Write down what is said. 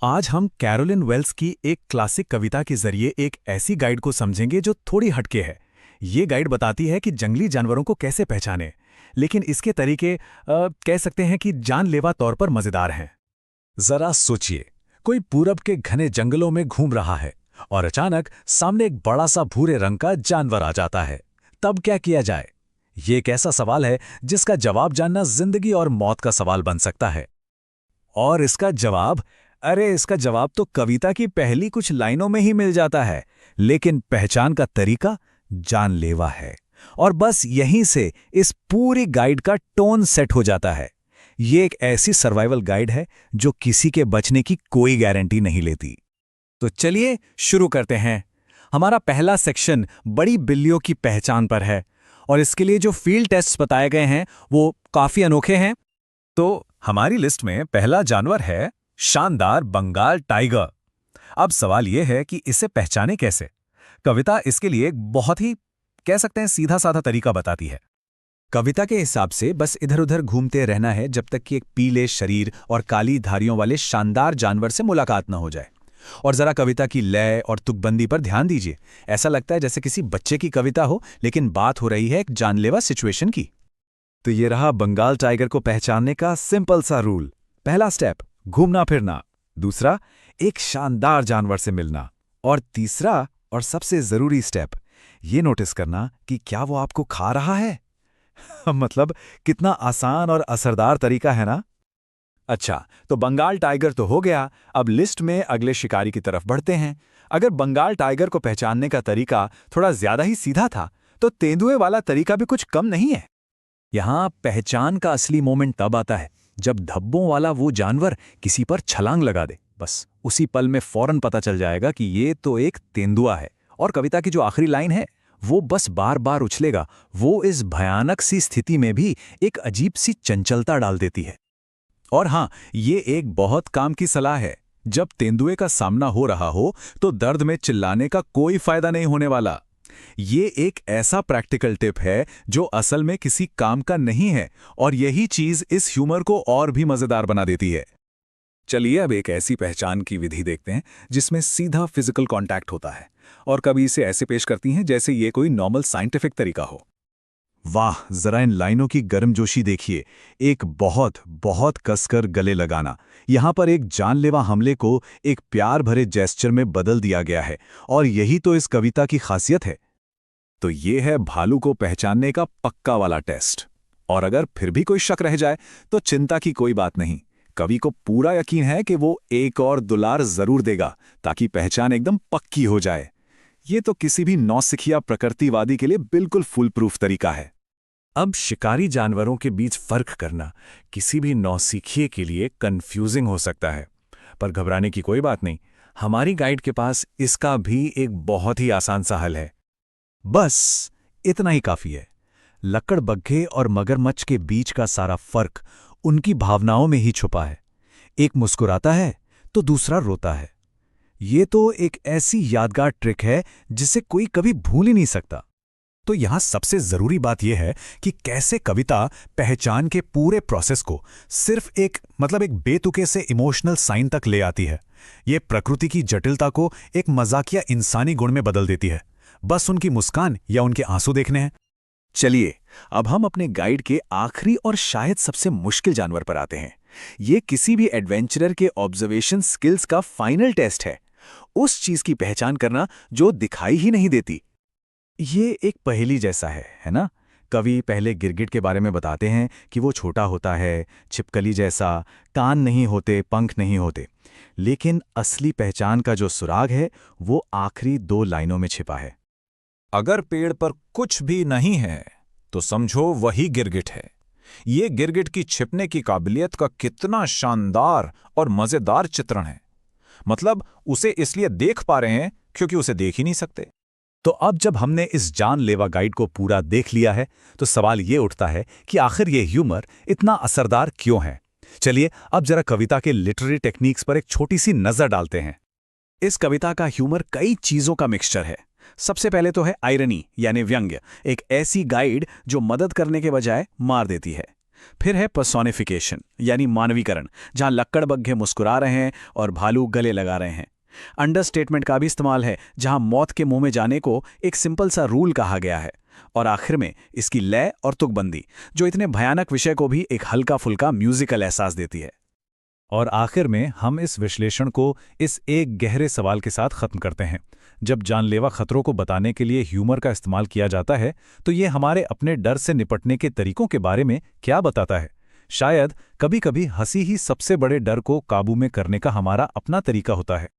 आज हम Caroline Wales की एक क्लासिक कविता के जरिए एक ऐसी गाइड को समझेंगे जो थोड़ी हटके है। ये गाइड बताती है कि जंगली जानवरों को कैसे पहचाने, लेकिन इसके तरीके कह सकते हैं कि जानलेवा तौर पर मजेदार हैं। जरा सोचिए, कोई पूरब के घने जंगलों में घूम रहा है और अचानक सामने एक बड़ा सा भूरे रंग का जानवर आ जाता है। तब क्या किया जाए? ये एक ऐसा सवाल है जिसका जवाब जानना जिंदगी और मौत का सवाल बन सकता है। और इसका जवाब तो कविता की पहली कुछ लाइनों में ही मिल जाता है, लेकिन पहचान का तरीका जानलेवा है। और बस यहीं से इस पूरी गाइड का टोन सेट हो जाता है। ये एक ऐसी सर्वाइवल गाइड है जो किसी के बचने की कोई गारंटी नहीं लेती। तो चलिए शुरू करते हैं। हमारा पहला सेक्शन बड़ी बिल्लियों की पहचान पर है, और इसके लिए जो फील्ड टेस्ट्स बताए गए हैं वो काफी अनोखे हैं। तो हमारी लिस्ट में पहला जानवर है शानदार बंगाल टाइगर। अब सवाल यह है कि इसे पहचाने कैसे। कविता इसके लिए एक बहुत ही कह सकते हैं सीधा साधा तरीका बताती है। कविता के हिसाब से बस इधर उधर घूमते रहना है जब तक कि एक पीले शरीर और काली धारियों वाले शानदार जानवर से मुलाकात न हो जाए। और जरा कविता की लय और तुकबंदी पर ध्यान दीजिए। ऐसा लगता है जैसे किसी बच्चे की कविता हो, लेकिन बात हो रही है एक जानलेवा सिचुएशन की। तो ये रहा बंगाल टाइगर को पहचानने का सिंपल सा रूल। पहला स्टेप घूमना फिरना, दूसरा एक शानदार जानवर से मिलना, और तीसरा और सबसे जरूरी स्टेप ये नोटिस करना कि क्या वो आपको खा रहा है। मतलब कितना आसान और असरदार तरीका है ना। अच्छा, तो बंगाल टाइगर तो हो गया। अब लिस्ट में अगले शिकारी की तरफ बढ़ते हैं। अगर बंगाल टाइगर को पहचानने का तरीका थोड़ा ज्यादा ही सीधा था, तो तेंदुए वाला तरीका भी कुछ कम नहीं है। यहां पहचान का असली मोमेंट तब आता है जब धब्बों वाला वो जानवर किसी पर छलांग लगा दे। बस उसी पल में फौरन पता चल जाएगा कि ये तो एक तेंदुआ है। और कविता की जो आखिरी लाइन है वो बस बार बार उछलेगा, वो इस भयानक सी स्थिति में भी एक अजीब सी चंचलता डाल देती है। और हां, ये एक बहुत काम की सलाह है। जब तेंदुए का सामना हो रहा हो तो दर्द में चिल्लाने का कोई फायदा नहीं होने वाला। ये एक ऐसा प्रैक्टिकल टिप है जो असल में किसी काम का नहीं है, और यही चीज इस ह्यूमर को और भी मजेदार बना देती है। चलिए अब एक ऐसी पहचान की विधि देखते हैं जिसमें सीधा फिजिकल कांटेक्ट होता है, और कभी इसे ऐसे पेश करती हैं जैसे ये कोई नॉर्मल साइंटिफिक तरीका हो। वाह, जरा इन लाइनों की गर्मजोशी देखिए। एक बहुत बहुत कसकर गले लगाना। यहां पर एक जानलेवा हमले को एक प्यार भरे जेस्चर में बदल दिया गया है, और यही तो इस कविता की खासियत है। तो ये है भालू को पहचानने का पक्का वाला टेस्ट। और अगर फिर भी कोई शक रह जाए तो चिंता की कोई बात नहीं। कवि को पूरा यकीन है कि वो एक और दुलार जरूर देगा ताकि पहचान एकदम पक्की हो जाए। ये तो किसी भी नौसिखिया प्रकृतिवादी के लिए बिल्कुल फुल प्रूफ तरीका है। अब शिकारी जानवरों के बीच फर्क करना किसी भी नौसिखिए के लिए कंफ्यूजिंग हो सकता है, पर घबराने की कोई बात नहीं। हमारी गाइड के पास इसका भी एक बहुत ही आसान सा हल है। बस इतना ही काफी है। लकड़बग्घे और मगरमच्छ के बीच का सारा फर्क उनकी भावनाओं में ही छुपा है। एक मुस्कुराता है तो दूसरा रोता है। ये तो एक ऐसी यादगार ट्रिक है जिसे कोई कभी भूल ही नहीं सकता। तो यहां सबसे जरूरी बात यह है कि कैसे कविता पहचान के पूरे प्रोसेस को सिर्फ एक बेतुके से इमोशनल साइन तक ले आती है। ये प्रकृति की जटिलता को एक मजाकिया इंसानी गुण में बदल देती है। बस उनकी मुस्कान या उनके आंसू देखने हैं। चलिए अब हम अपने गाइड के आखिरी और शायद सबसे मुश्किल जानवर पर आते हैं। ये किसी भी एडवेंचरर के ऑब्जर्वेशन स्किल्स का फाइनल टेस्ट है। उस चीज की पहचान करना जो दिखाई ही नहीं देती। ये एक पहेली जैसा है ना। कवि पहले गिरगिट के बारे में बताते हैं कि वो छोटा होता है, छिपकली जैसा, कान नहीं होते, पंख नहीं होते। लेकिन असली पहचान का जो सुराग है वो आखिरी 2 लाइनों में छिपा है। अगर पेड़ पर कुछ भी नहीं है तो समझो वही गिरगिट है। ये गिरगिट की छिपने की काबिलियत का कितना शानदार और मजेदार चित्रण है। मतलब उसे इसलिए देख पा रहे हैं क्योंकि उसे देख ही नहीं सकते। तो अब जब हमने इस जानलेवा गाइड को पूरा देख लिया है तो सवाल ये उठता है कि आखिर ये ह्यूमर इतना असरदार क्यों है। चलिए अब जरा कविता के लिटरेरी टेक्निक्स पर एक छोटी सी नजर डालते हैं। इस कविता का ह्यूमर कई चीजों का मिक्सचर है। सबसे पहले तो है आयरनी यानी व्यंग्य, एक ऐसी गाइड जो मदद करने के बजाय मार देती है। फिर है पर्सोनिफिकेशन यानी मानवीकरण, जहां लक्कड़बग्घे मुस्कुरा रहे हैं और भालू गले लगा रहे हैं। अंडरस्टेटमेंट का भी इस्तेमाल है, जहां मौत के मुंह में जाने को एक सिंपल सा रूल कहा गया है। और आखिर में इसकी लय और तुकबंदी, जो इतने भयानक विषय को भी एक हल्का फुल्का म्यूजिकल एहसास देती है। और आखिर में हम इस विश्लेषण को इस एक गहरे सवाल के साथ खत्म करते हैं। जब जानलेवा खतरों को बताने के लिए ह्यूमर का इस्तेमाल किया जाता है तो ये हमारे अपने डर से निपटने के तरीकों के बारे में क्या बताता है? शायद कभी-कभी हंसी ही सबसे बड़े डर को काबू में करने का हमारा अपना तरीका होता है।